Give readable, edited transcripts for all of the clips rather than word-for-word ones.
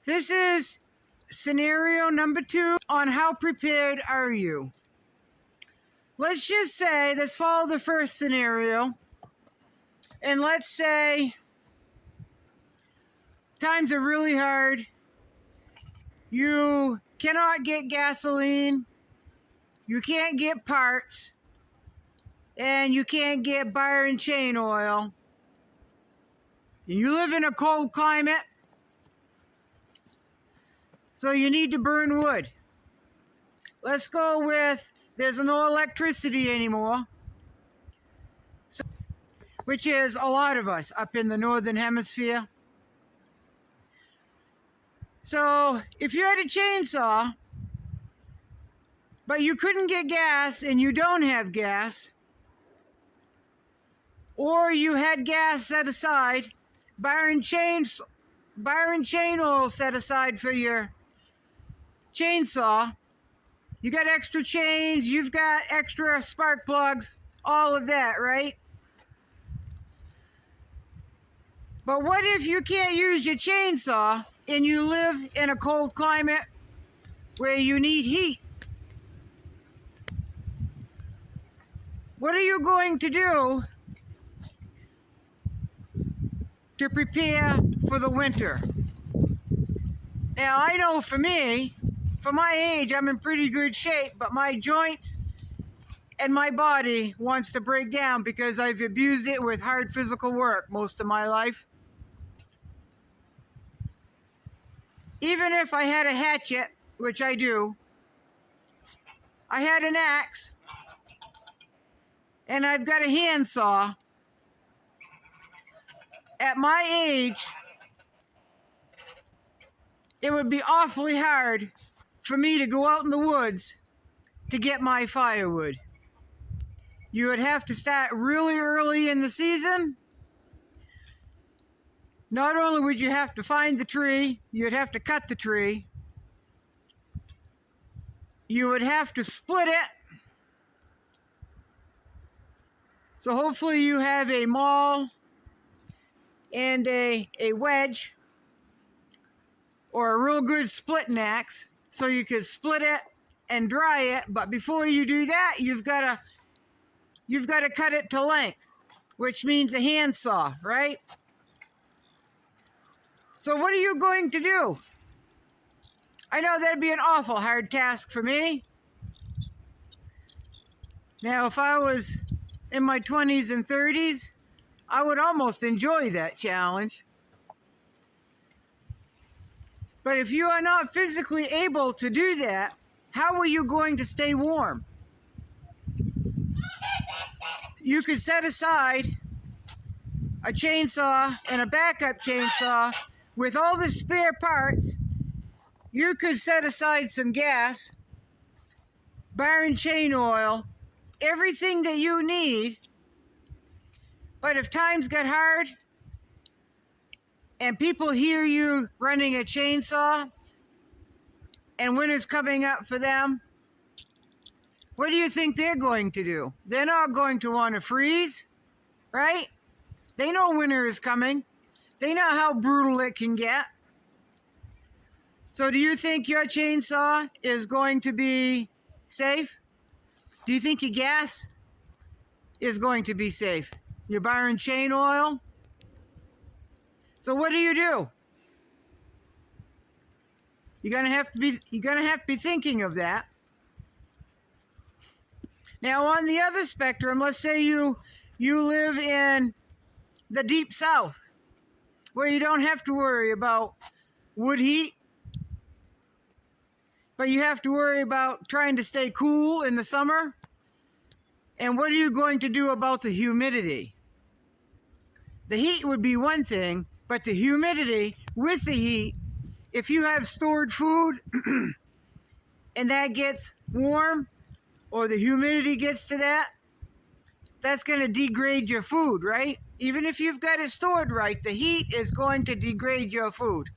This is scenario number 2 on how prepared are you. Let's just say, let's follow the first scenario, and let's say times are really hard. You cannot get gasoline, you can't get parts, and you can't get bar and chain oil. You live in a cold climate, so you need to burn wood. Let's go with there's no electricity anymore, which is a lot of us up in the northern hemisphere. So if you had a chainsaw, but you couldn't get gas and you don't have gas, or you had gas set aside, bar and chain oil set aside for your chainsaw, you got extra chains, you've got extra spark plugs, all of that, right? But what if you can't use your chainsaw and you live in a cold climate where you need heat? What are you going to do to prepare for the winter? Now, I know for me, for my age, I'm in pretty good shape, but my joints and my body wants to break down because I've abused it with hard physical work most of my life. Even if I had a hatchet, which I do, I had an axe, and I've got a handsaw. At my age, it would be awfully hard for me to go out in the woods to get my firewood. You would have to start really early in the season. Not only would you have to find the tree, you'd have to cut the tree. You would have to split it. So hopefully you have a maul and a wedge or a real good splitting axe so you could split it and dry it. But before you do that, you've got to cut it to length, which means a handsaw, right? So what are you going to do? I know that'd be an awful hard task for me. Now, if I was in my 20s and 30s, I would almost enjoy that challenge. But if you are not physically able to do that, how are you going to stay warm? You could set aside a chainsaw and a backup chainsaw with all the spare parts. You could set aside some gas, bar and chain oil, everything that you need. But if times get hard and people hear you running a chainsaw and winter's coming up for them, what do you think they're going to do? They're not going to want to freeze, right? They know winter is coming. They know how brutal it can get. So do you think your chainsaw is going to be safe? Do you think your gas is going to be safe? Your bar and chain oil? So what do? You're gonna have to be thinking of that. Now, on the other spectrum, let's say you live in the deep south, where you don't have to worry about wood heat, but you have to worry about trying to stay cool in the summer. And what are you going to do about the humidity? The heat would be one thing, but the humidity with the heat, if you have stored food and that gets warm or the humidity gets to that, that's going to degrade your food, right? Even if you've got it stored right, the heat is going to degrade your food.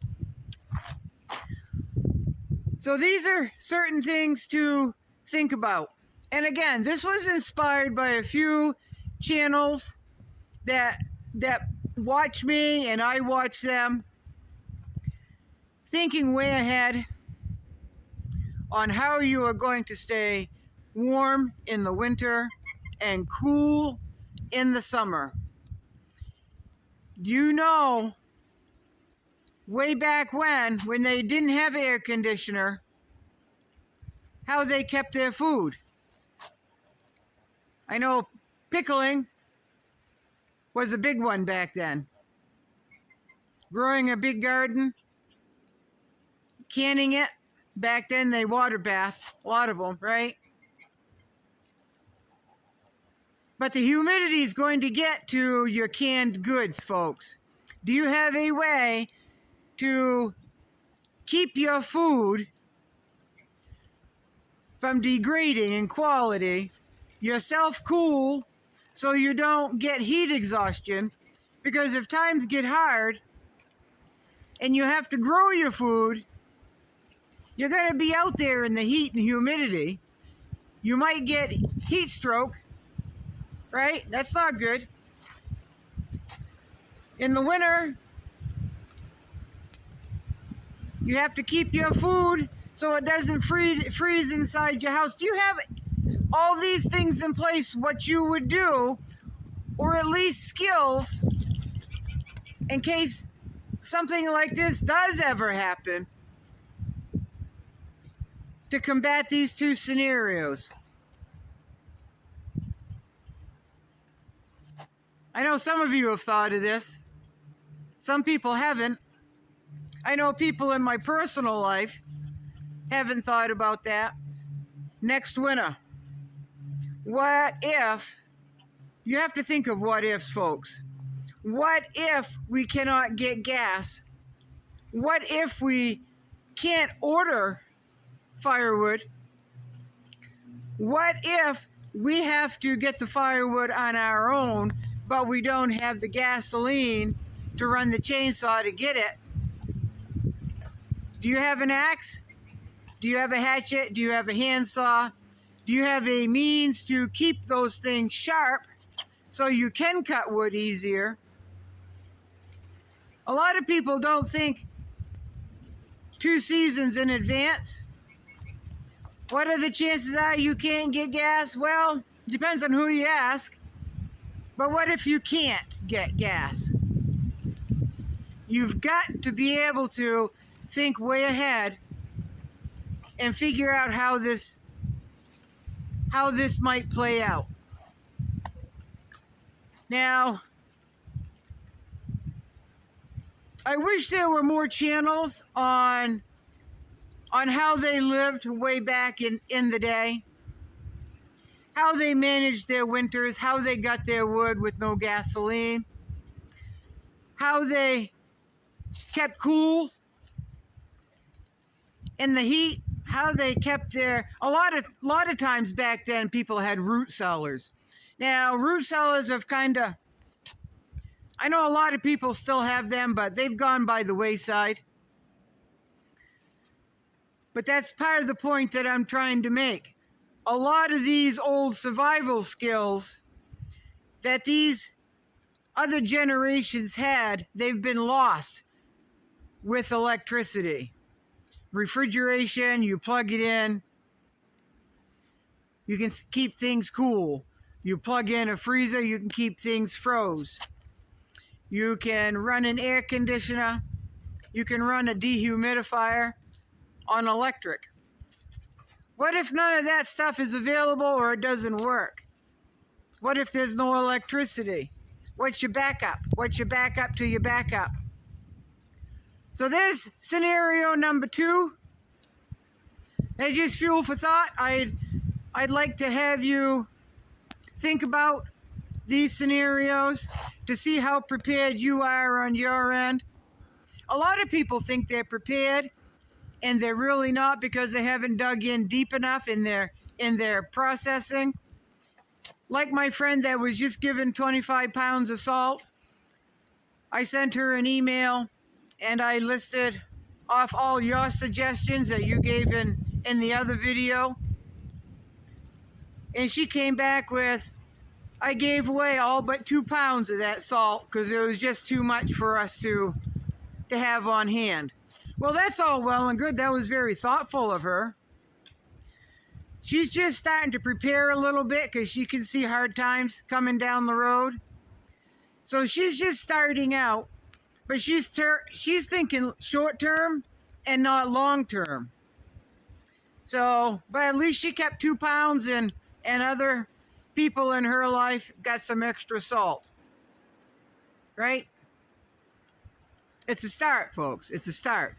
So these are certain things to think about. And again, this was inspired by a few channels that watch me and I watch them. thinking way ahead on how you are going to stay warm in the winter and cool in the summer. Do you know way back when they didn't have air conditioner, how they kept their food? I know pickling was a big one back then. Growing a big garden, canning it. Back then they water bath, a lot of them, right? But the humidity is going to get to your canned goods, folks. Do you have a way to keep your food from degrading in quality, yourself cool, so you don't get heat exhaustion? Because if times get hard and you have to grow your food, you're going to be out there in the heat and humidity. You might get heat stroke, right? That's not good. In the winter, you have to keep your food so it doesn't freeze inside your house. Do you have all these things in place, what you would do, or at least skills, in case something like this does ever happen, to combat these two scenarios? I know some of you have thought of this. Some people haven't. I know people in my personal life haven't thought about that. Next winter, what if, you have to think of what ifs, folks. What if we cannot get gas? What if we can't order firewood? What if we have to get the firewood on our own, but we don't have the gasoline to run the chainsaw to get it? Do you have an axe? Do you have a hatchet? Do you have a handsaw? Do you have a means to keep those things sharp so you can cut wood easier? A lot of people don't think 2 seasons in advance. What are the chances are you can't get gas? Well, depends on who you ask. But what if you can't get gas? You've got to be able to think way ahead and figure out how this might play out. Now, I wish there were more channels on how they lived way back in the day, how they managed their winters, how they got their wood with no gasoline, how they kept cool in the heat, how they kept their, a lot of times back then people had root cellars. Now, root cellars have kind of, I know a lot of people still have them, but they've gone by the wayside. But that's part of the point that I'm trying to make. A lot of these old survival skills that these other generations had, they've been lost with electricity. Refrigeration, you plug it in, you can keep things cool. You plug in a freezer, you can keep things froze. You can run an air conditioner, you can run a dehumidifier on electric. What if none of that stuff is available or it doesn't work? What if there's no electricity? What's your backup? What's your backup to your backup? So there's scenario number 2. That's just fuel for thought. I'd like to have you think about these scenarios to see how prepared you are on your end. A lot of people think they're prepared, and they're really not, because they haven't dug in deep enough in their processing. Like my friend that was just given 25 pounds of salt, I sent her an email and I listed off all your suggestions that you gave in the other video. And she came back with, I gave away all but 2 pounds of that salt because it was just too much for us to have on hand. Well, that's all well and good. That was very thoughtful of her. She's just starting to prepare a little bit because she can see hard times coming down the road. So she's just starting out, but she's thinking short term and not long term. So, but at least she kept 2 pounds, and other people in her life got some extra salt. Right? It's a start, folks. It's a start.